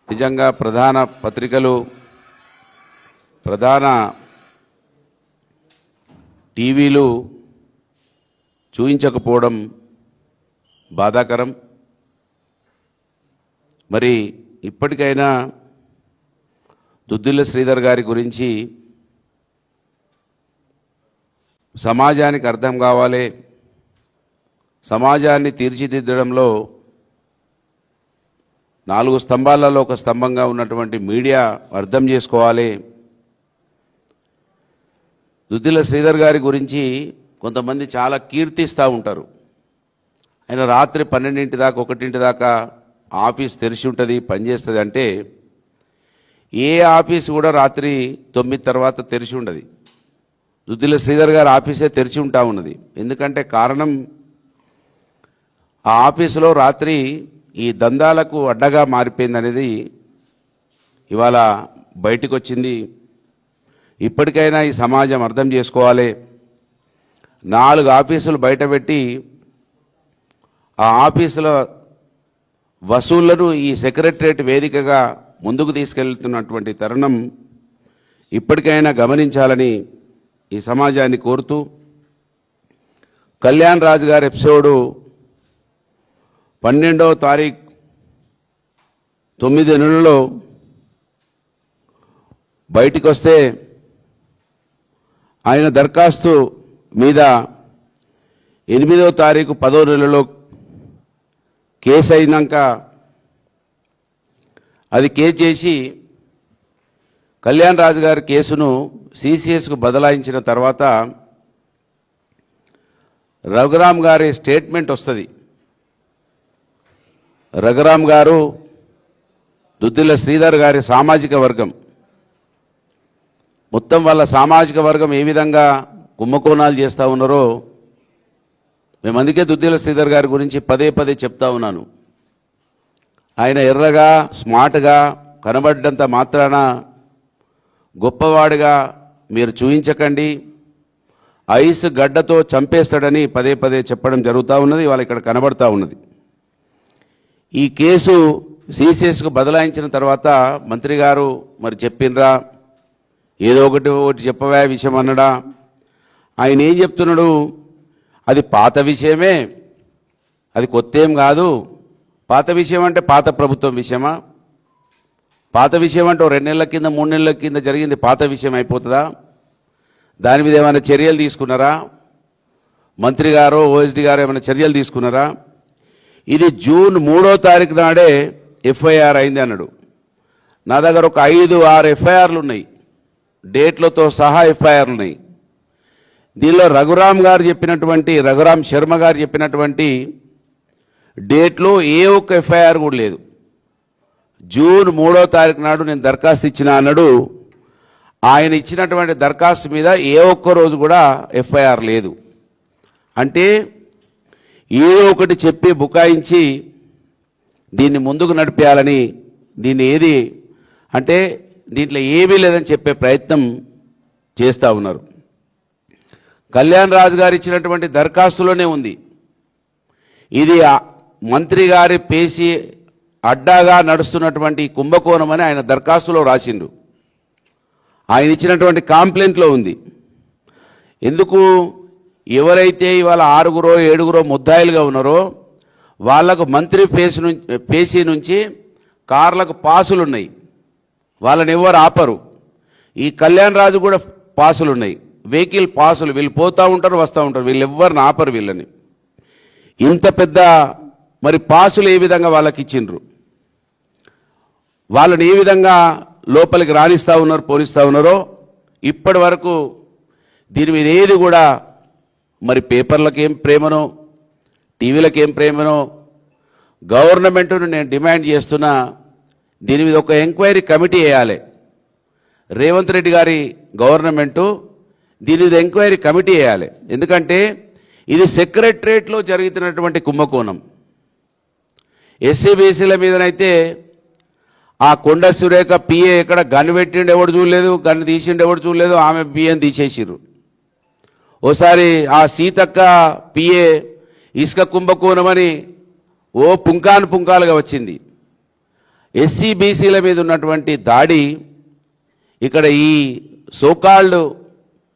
నిజంగా ప్రధాన పత్రికలు ప్రధాన టీవీలు చూయించకపోవడం బాధాకరం. మరి ఇప్పటికైనా దుద్దిల్ల శ్రీధర్ గారి గురించి సమాజానికి అర్థం కావాలి. సమాజాన్ని తీర్చిదిద్దడంలో 4 స్తంభాలలో ఒక స్తంభంగా ఉన్నటువంటి మీడియా అర్థం చేసుకోవాలి. దుద్దిల్ల శ్రీధర్ గారి గురించి కొంతమంది చాలా కీర్తిస్తూ ఉంటారు. ఆయన రాత్రి 12 దాకా 1 దాకా ఆఫీస్ తెరిచి ఉంటుంది, పనిచేస్తుంది. అంటే ఏ ఆఫీస్ కూడా రాత్రి 9 తర్వాత తెరిచి ఉండదు. దుద్దిల్ల శ్రీధర్ గారి ఆఫీసే తెరిచి ఉంటా ఉన్నది. ఎందుకంటే కారణం, ఆ ఆఫీసులో రాత్రి ఈ దందాలకు అడ్డగా మారిపోయింది అనేది ఇవాళ బయటకు వచ్చింది. ఇప్పటికైనా ఈ సమాజం అర్థం చేసుకోవాలి. 4 ఆఫీసులు బయటపెట్టి ఆ ఆఫీసుల వసూళ్లను ఈ సెక్రటరేట్ వేదికగా ముందుకు తీసుకెళ్తున్నటువంటి తరుణం ఇప్పటికైనా గమనించాలని ఈ సమాజాన్ని కోరుతూ, కళ్యాణ్ రాజు గారి ఎపిసోడు 12వ తారీఖు 9 నెలల్లో బయటికి వస్తే ఆయన దరఖాస్తు మీద 8వ తారీఖు 10వ నెలలో కేసు అయినాక అది కేసు చేసి కళ్యాణ్ రాజు గారి కేసును సిసిఎస్కు బదలాయించిన తర్వాత రఘురామ్ గారి స్టేట్మెంట్ వస్తుంది. రఘురామ్ గారు దుద్దిల్ల శ్రీధర్ గారి సామాజిక వర్గం, మొత్తం వాళ్ళ సామాజిక వర్గం ఏ విధంగా కుంభకోణాలు చేస్తూ ఉన్నారో మేము అందుకే దుద్దిల్ల శ్రీధర్ గారి గురించి పదే చెప్తా ఉన్నాను. ఆయన ఎర్రగా స్మార్ట్గా కనబడ్డంత మాత్రాన గొప్పవాడిగా మీరు చూయించకండి, ఐస్ గడ్డతో చంపేస్తాడని పదే చెప్పడం జరుగుతూ ఉన్నది. ఇవాళ ఇక్కడ కనబడతా ఉన్నది. ఈ కేసు సిసిఎస్కు బదలాయించిన తర్వాత మంత్రి గారు మరి చెప్పినరా, ఏదో ఒకటి చెప్పవే విషయం అన్నడా? ఆయన ఏం చెప్తున్నాడు? అది పాత విషయమే, అది కొత్త ఏం కాదు. పాత విషయం అంటే పాత ప్రభుత్వం విషయమా? పాత విషయం అంటే 2 నెలల కింద 3 నెలల కింద జరిగింది పాత విషయం అయిపోతుందా? దాని మీద ఏమైనా చర్యలు తీసుకున్నారా? మంత్రి గారు ఓఎస్డి గారు ఏమైనా చర్యలు తీసుకున్నారా? ఇది జూన్ 3వ తారీఖు నాడే ఎఫ్ఐఆర్ అయింది అన్నాడు. నా దగ్గర ఒక 5-6 ఎఫ్ఐఆర్లు ఉన్నాయి, డేట్లతో సహా ఎఫ్ఐఆర్లు ఉన్నాయి. దీనిలో రఘురామ్ శర్మ గారు చెప్పినటువంటి డేట్లో ఏ ఒక్క ఎఫ్ఐఆర్ కూడా లేదు. జూన్ 3వ తారీఖు నాడు నేను దరఖాస్తు ఇచ్చిన అన్నాడు. ఆయన ఇచ్చినటువంటి దరఖాస్తు మీద ఏ ఒక్క రోజు కూడా ఎఫ్ఐఆర్ లేదు. అంటే ఏదో ఒకటి చెప్పి బుకాయించి దీన్ని ముందుకు నడిపేయాలని, దీన్ని ఏది అంటే దీంట్లో ఏమీ లేదని చెప్పే ప్రయత్నం చేస్తూ ఉన్నారు. కళ్యాణ్ రాజు గారు ఇచ్చినటువంటి దరఖాస్తులోనే ఉంది. ఇది మంత్రి గారి పేసి అడ్డాగా నడుస్తున్నటువంటి కుంభకోణం అని ఆయన దరఖాస్తులో రాసిండు. ఆయన ఇచ్చినటువంటి కాంప్లైంట్లో ఉంది. ఎందుకు? ఎవరైతే ఇవాళ 6-7 ముద్దాయిలుగా ఉన్నారో వాళ్లకు మంత్రి పేసీ నుంచి కార్లకు పాసులు ఉన్నాయి, వాళ్ళని ఎవరు ఆపరు. ఈ కళ్యాణ్ రాజు కూడా పాసులు ఉన్నాయి, వెహికల్ పాసులు. వీళ్ళు పోతూ ఉంటారు, వస్తూ ఉంటారు, వీళ్ళు ఎవరిని ఆపరు వీళ్ళని. ఇంత పెద్ద మరి పాసులు ఏ విధంగా వాళ్ళకి ఇచ్చిండ్రు, వాళ్ళని ఏ విధంగా లోపలికి రాణిస్తూ ఉన్నారు, పోనిస్తూ ఉన్నారో ఇప్పటి వరకు దీని మీద ఏది కూడా మరి పేపర్లకు ఏం ప్రేమనో, టీవీలకు ఏం ప్రేమనో, గవర్నమెంట్ను నేను డిమాండ్ చేస్తున్నా, దీని మీద ఒక ఎంక్వైరీ కమిటీ వేయాలి. రేవంత్ రెడ్డి గారి గవర్నమెంటు దీని మీద ఎంక్వైరీ కమిటీ వేయాలి. ఎందుకంటే ఇది సెక్రటరేట్లో జరుగుతున్నటువంటి కుంభకోణం. ఎస్సీబీసీల మీదనైతే ఆ కొండ సురేఖ పిఏ ఎక్కడ గన్ను పెట్టిండు ఎవడు చూడలేదు, గన్ను తీసిండు ఎవడు చూడలేదు, ఆమె పిఏని తీసేసిర్రు. ఓసారి ఆ సీతక్క పిఏ ఇసుక కుంభకోణమని ఓ పుంకాలుగా వచ్చింది. ఎస్సీ బీసీల మీద ఉన్నటువంటి దాడి ఇక్కడ ఈ సోకాల్డ్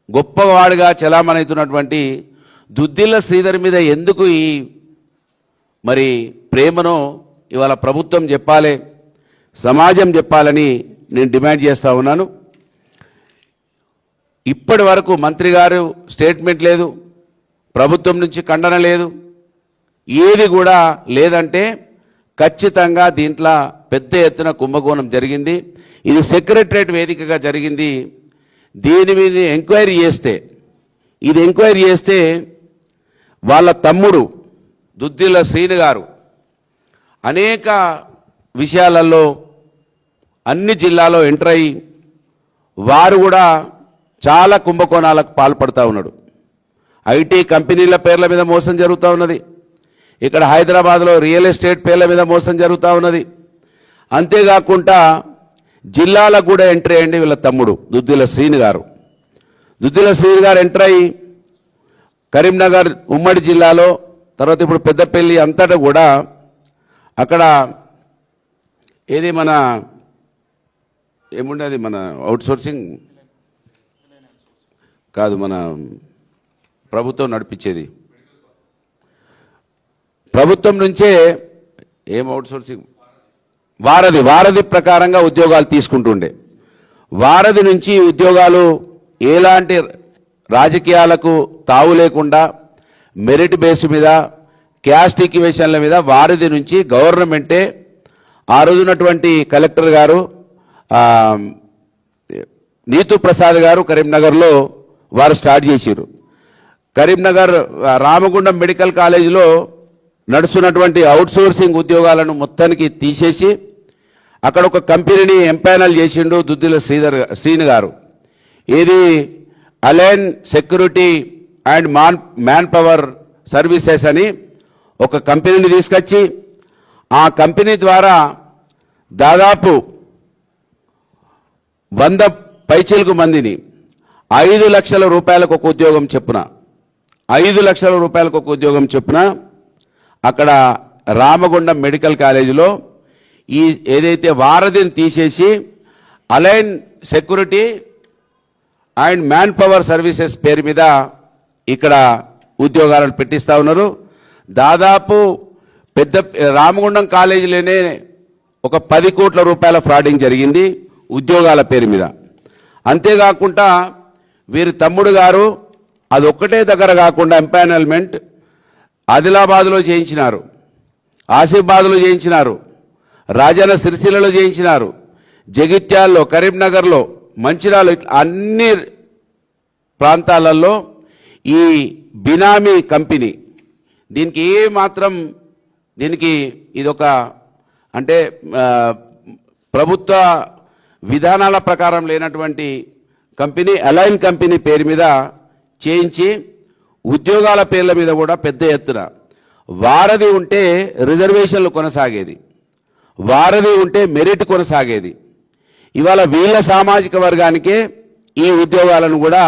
గొప్పవాడుగా చలామణవుతున్నటువంటి దుద్దిల్ల శ్రీధర్ మీద ఎందుకు ఈ మరి ప్రేమను ఇవాళ ప్రభుత్వం చెప్పాలి, సమాజం చెప్పాలని నేను డిమాండ్ చేస్తూ ఉన్నాను. ఇప్పటి వరకు మంత్రి గారు స్టేట్మెంట్ లేదు, ప్రభుత్వం నుంచి ఖండన లేదు, ఏది కూడా లేదంటే ఖచ్చితంగా దీంట్లో పెద్ద ఎత్తున కుంభకోణం జరిగింది. ఇది సెక్రటరేట్ వేదికగా జరిగింది. దీని మీద ఎంక్వైరీ చేస్తే వాళ్ళ తమ్ముడు దుద్దిల్ల శ్రీను గారు అనేక విషయాలలో అన్ని జిల్లాలో ఎంటర్ అయ్యి వారు కూడా చాలా కుంభకోణాలకు పాల్పడుతూ ఉన్నాడు. ఐటీ కంపెనీల పేర్ల మీద మోసం జరుగుతూ ఉన్నది. ఇక్కడ హైదరాబాద్లో రియల్ ఎస్టేట్ పేర్ల మీద మోసం జరుగుతూ ఉన్నది. అంతేకాకుండా జిల్లాలకు కూడా ఎంట్రీ అయ్యండి వీళ్ళ తమ్ముడు దుద్దిల్ల శ్రీను గారు. దుద్దిల్ల శ్రీను గారు ఎంటర్ అయ్యి కరీంనగర్ ఉమ్మడి జిల్లాలో, తర్వాత ఇప్పుడు పెద్దపల్లి అంతటా కూడా అక్కడ ఏది మన ఏముండేది మన అవుట్సోర్సింగ్ కాదు, మన ప్రభుత్వం నడిపించేది, ప్రభుత్వం నుంచే ఏం అవుట్సోర్సింగ్ వారధి ప్రకారంగా ఉద్యోగాలు తీసుకుంటుండే. వారధి నుంచి ఉద్యోగాలు ఎలాంటి రాజకీయాలకు తావు లేకుండా మెరిట్ బేస్ మీద, క్యాస్ట్ ఈక్వేషన్ల మీద వారధి నుంచి గవర్నమెంటే ఆ రోజున్నటువంటి కలెక్టర్ గారు నీతూ ప్రసాద్ గారు కరీంనగర్లో వారు స్టార్ట్ చేశారు. కరీంనగర్ రామగుండం మెడికల్ కాలేజీలో నడుస్తున్నటువంటి అవుట్సోర్సింగ్ ఉద్యోగాలను మొత్తానికి తీసేసి అక్కడ ఒక కంపెనీని ఎంపానల్ చేసిండు దుద్దిల్ల శ్రీను గారు. ఇది align security and man power services అని ఒక కంపెనీని తీసుకొచ్చి ఆ కంపెనీ ద్వారా దాదాపు 100 పైచిలకు మందిని 5 లక్షల రూపాయలకు ఒక ఉద్యోగం చెప్పున 5 లక్షల రూపాయలకు ఒక ఉద్యోగం చెప్పున అక్కడ రామగుండం మెడికల్ కాలేజీలో ఈ ఏదైతే వారధిని తీసేసి align security and man power services పేరు మీద ఇక్కడ ఉద్యోగాలను పెట్టిస్తూ ఉన్నారు. దాదాపు పెద్ద రామగుండం కాలేజీలోనే ఒక 10 కోట్ల రూపాయల ఫ్రాడింగ్ జరిగింది ఉద్యోగాల పేరు మీద. అంతేకాకుండా వీరి తమ్ముడు గారు అదొక్కటే దగ్గర కాకుండా ఎంపానల్మెంట్ ఆదిలాబాద్లో చేయించినారు, ఆసిఫాబాద్లో చేయించినారు, రాజన్న సిరిసిల్లలో చేయించినారు, జగిత్యాల్లో, కరీంనగర్లో, మంచిర్యాల, అన్ని ప్రాంతాలలో ఈ బినామీ కంపెనీ దీనికి ఏమాత్రం ఇదొక అంటే ప్రభుత్వ విధానాల ప్రకారం లేనటువంటి కంపెనీ అలైన్ కంపెనీ పేరు మీద చేయించి ఉద్యోగాల పేర్ల మీద కూడా పెద్ద ఎత్తున వారధి ఉంటే రిజర్వేషన్లు కొనసాగేది, వారధి ఉంటే మెరిట్ కొనసాగేది. ఇవాళ వీళ్ళ సామాజిక వర్గానికే ఈ ఉద్యోగాలను కూడా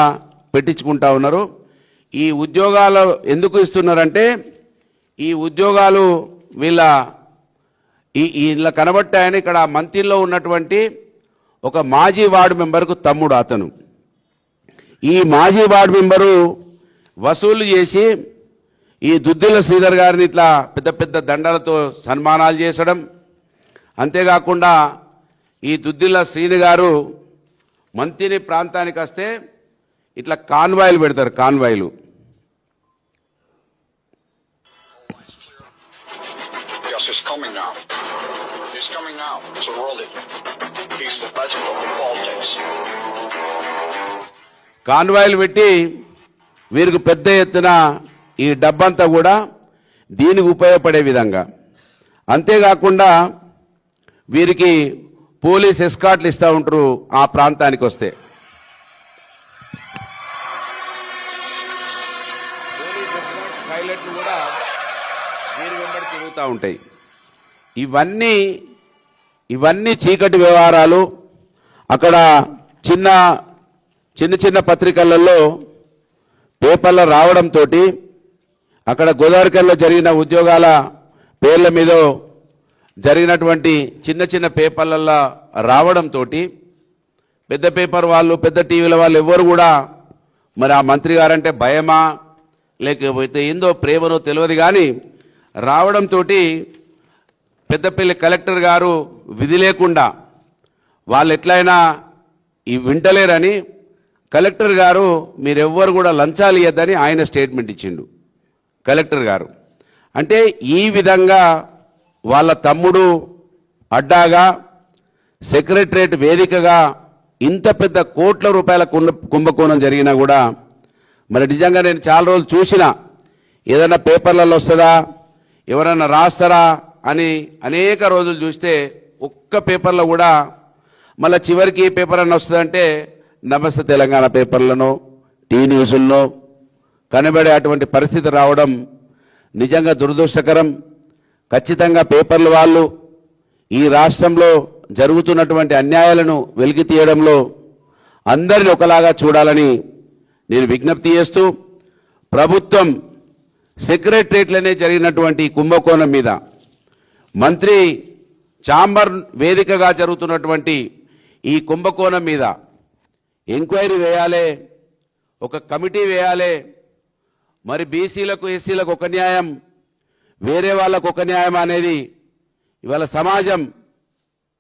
పెట్టించుకుంటా ఉన్నారు. ఈ ఉద్యోగాలు ఎందుకు ఇస్తున్నారంటే ఈ ఉద్యోగాలు వీళ్ళ కనబట్టాయని ఇక్కడ మంత్రిలో ఉన్నటువంటి ఒక మాజీ వార్డు మెంబర్కు తమ్ముడు అతను. ఈ మాజీ వార్డు మెంబరు వసూలు చేసి ఈ దుద్దిల్ల శ్రీధర్ గారిని ఇట్లా పెద్ద పెద్ద దండలతో సన్మానాలు చేసడం, అంతేకాకుండా ఈ దుద్దిల్ల శ్రీను గారు మంత్రి ప్రాంతానికి వస్తే ఇట్లా కాన్వాయిలు పెడతారు, కాన్వాయిలు. కాన్వాయిలు పెట్టి వీరికి పెద్ద ఎత్తున ఈ డబ్బంతా కూడా దీనికి ఉపయోగపడే విధంగా, అంతేకాకుండా వీరికి పోలీస్ ఎస్కాట్లు ఇస్తూ ఉంటారు ఆ ప్రాంతానికి వస్తే. పోలీస్ ఎస్కాట్ పైలట్లు కూడా వీరి వెంబడి తిరుగుతూ ఉంటాయి. ఇవన్నీ చీకటి వ్యవహారాలు. అక్కడ చిన్న చిన్న పత్రికలలో పేపర్లో రావడంతో అక్కడ గోదావరికల్లో జరిగిన ఉద్యోగాల పేర్ల మీద జరిగినటువంటి చిన్న చిన్న పేపర్లల్లో రావడంతో పెద్ద పేపర్ వాళ్ళు పెద్ద టీవీల వాళ్ళు ఎవ్వరు కూడా మరి ఆ మంత్రి గారంటే భయమా లేకపోతే ఏందో ప్రేమనో తెలియదు కానీ రావడంతో పెద్దపల్లి కలెక్టర్ గారు విధి లేకుండా వాళ్ళు ఎట్లయినా ఈ వింటలేరని కలెక్టర్ గారు మీరెవ్వరు కూడా లంచాలు ఇవ్వద్దని ఆయన స్టేట్మెంట్ ఇచ్చిండు కలెక్టర్ గారు. అంటే ఈ విధంగా వాళ్ళ తమ్ముడు అడ్డాగా సెక్రటరేట్ వేదికగా ఇంత పెద్ద కోట్ల రూపాయల కుంభకోణం జరిగినా కూడా మరి నిజంగా నేను చాలా రోజులు చూసినా ఏదైనా పేపర్లలో వస్తుందా ఎవరన్నా రాస్తారా అని అనేక రోజులు చూస్తే ఒక్క పేపర్లో కూడా మళ్ళీ చివరికి ఏ పేపర్ అన్న వస్తుందంటే నమస్తే తెలంగాణ పేపర్లను టీ న్యూస్ల్లో కనబడే అటువంటి పరిస్థితి రావడం నిజంగా దురదృష్టకరం. ఖచ్చితంగా పేపర్ల వాళ్ళు ఈ రాష్ట్రంలో జరుగుతున్నటువంటి అన్యాయాలను వెలికి తీయడంలో అందరిని ఒకలాగా చూడాలని నేను విజ్ఞప్తి చేస్తూ ప్రభుత్వం సెక్రటరేట్లనే జరిగినటువంటి కుంభకోణం మీద మంత్రి ఛాంబర్ వేదికగా జరుగుతున్నటువంటి ఈ కుంభకోణం మీద ఎంక్వైరీ వేయాలి, ఒక కమిటీ వేయాలి. మరి బీసీలకు ఎస్సీలకు ఒక న్యాయం, వేరే వాళ్ళకు ఒక న్యాయం అనేది ఇవాళ సమాజం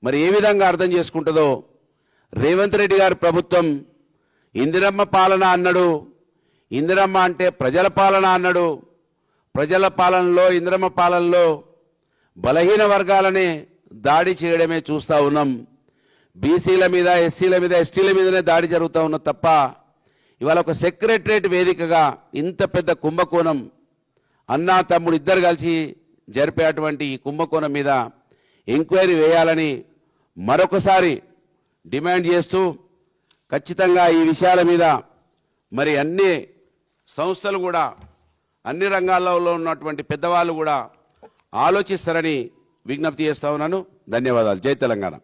మరి ఏ విధంగా అర్థం చేసుకుంటుందో రేవంత్ రెడ్డి గారి ప్రభుత్వం ఇందిరమ్మ పాలన అన్నాడు. ఇందిరమ్మ అంటే ప్రజల పాలన అన్నాడు. ప్రజల పాలనలో ఇందిరమ్మ పాలనలో బలహీన వర్గాలని దాడి చేయడమే చూస్తూ ఉన్నాం. బీసీల మీద ఎస్సీల మీద ఎస్టీల మీదనే దాడి జరుగుతూ ఉన్న తప్ప ఇవాళ ఒక సెక్రటరేట్ వేదికగా ఇంత పెద్ద కుంభకోణం అన్నా తమ్ముడు ఇద్దరు కలిసి జరిపేటువంటి ఈ కుంభకోణం మీద ఎంక్వైరీ వేయాలని మరొకసారి డిమాండ్ చేస్తూ ఖచ్చితంగా ఈ విషయాల మీద మరి అన్ని సంస్థలు కూడా అన్ని రంగాల్లో ఉన్నటువంటి పెద్దవాళ్ళు కూడా ఆలోచిస్తారని విజ్ఞప్తి చేస్తా ఉన్నాను. ధన్యవాదాలు. జై తెలంగాణ.